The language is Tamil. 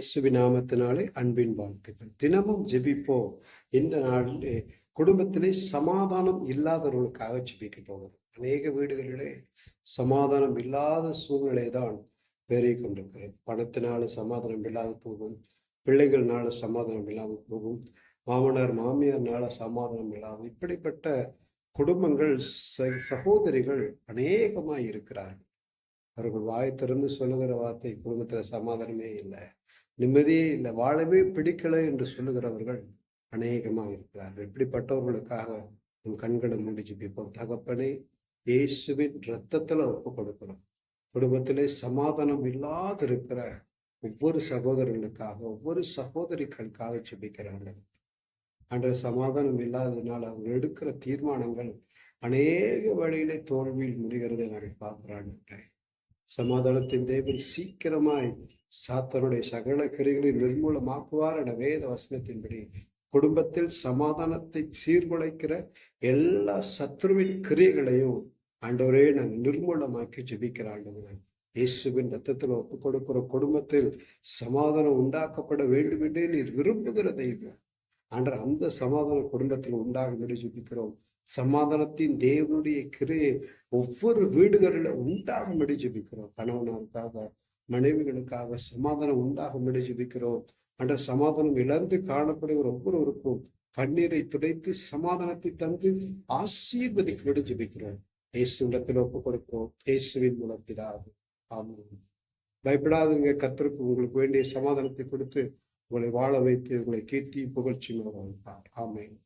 இயேசுவின் நாமத்தினாலே அன்பின் வாழ்த்துக்கள். தினமும் ஜெபிப்போம். இந்த நாளிலே குடும்பத்திலே சமாதானம் இல்லாதவர்களுக்காக ஜெபிக்க போகிறோம். அநேக வீடுகளிலே சமாதானம் இல்லாத சூழ்நிலை தான் பெருகி கொண்டிருக்கிறது. பணத்தினால சமாதானம் இல்லாது போகும், பிள்ளைகள்னால சமாதானம் இல்லாமல் போகும், மாமனார் மாமியார்னால சமாதானம் இல்லாமல், இப்படிப்பட்ட குடும்பங்கள் சகோதரிகள் அநேகமாய் இருக்கிறார்கள். அவர்கள் வாய் திறந்து சொல்லுகிற வார்த்தை, குடும்பத்துல சமாதானமே இல்லை, நிம்மதியே இல்லை, வாழவே பிடிக்கலை என்று சொல்லுகிறவர்கள் அநேகமாக இருக்கிறார்கள். இப்படிப்பட்டவர்களுக்காக நம் கண்களை மூடி ஜெபிப்போம். தகப்பனே, இயேசுவின் இரத்தத்துல ஒப்பு கொடுக்கிறோம். குடும்பத்திலே சமாதானம் இல்லாது இருக்கிற ஒவ்வொரு சகோதரர்களுக்காக, ஒவ்வொரு சகோதரிகளுக்காக ஜெபிக்கிறாங்க. அன்ற சமாதானம் இல்லாததுனால அவங்க எடுக்கிற தீர்மானங்கள் அநேக வழியிலே தோல்வியில் முடிகிறதை நாங்கள் பார்க்கிறாங்க. சமாதானத்தின் தேவன் சீக்கிரமாய் சாத்தனுடைய சகல கிரைகளை நிர்மூலமாக்குவார் என வேத வசனத்தின்படி குடும்பத்தில் சமாதானத்தை சீர்குலைக்கிற எல்லா சத்ருவின் கிரியைகளையும் ஆண்டவரே நாங்கள் நிர்மூலமாக்கி ஜெபிக்கிற ஆண்டவரே, இயேசுவின் ரத்தத்தில் ஒப்பு கொடுக்கிற குடும்பத்தில் சமாதானம் உண்டாக்கப்பட வேண்டும் என்றே நீர் விரும்புகிற தெய்வம் ஆண்டர். அந்த சமாதான குடும்பத்தில் உண்டாகும்படி ஜெபிக்கிறோம். சமாதானத்தின் தேவனுடைய கிரியை ஒவ்வொரு வீடுகளில் உண்டாகும்படி ஜெபிக்கிறோம். கணவனாருக்காக, மனைவிகளுக்காக சமாதானம் உண்டாகும்படி ஜெபிக்கிறோம். அந்த சமாதானம் இழந்து காணப்படுகிற ஒவ்வொருவருக்கும் கண்ணீரை துடைத்து சமாதானத்தை தந்து ஆசீர்வதிக்கும்படி ஜெபிக்கிறோம். இயேசுவிடத்தில் ஒப்பு கொடுக்கிறோம். இயேசுவின் மூலம் பிதாவே, ஆமென். பயப்படாதுங்க. கர்த்தருக்கு உங்களுக்கு வேண்டிய சமாதானத்தை கொடுத்து உங்களை வாழ வைத்து உங்களை கீர்த்தி புகழ்ச்சி மூலம் ஆமென்.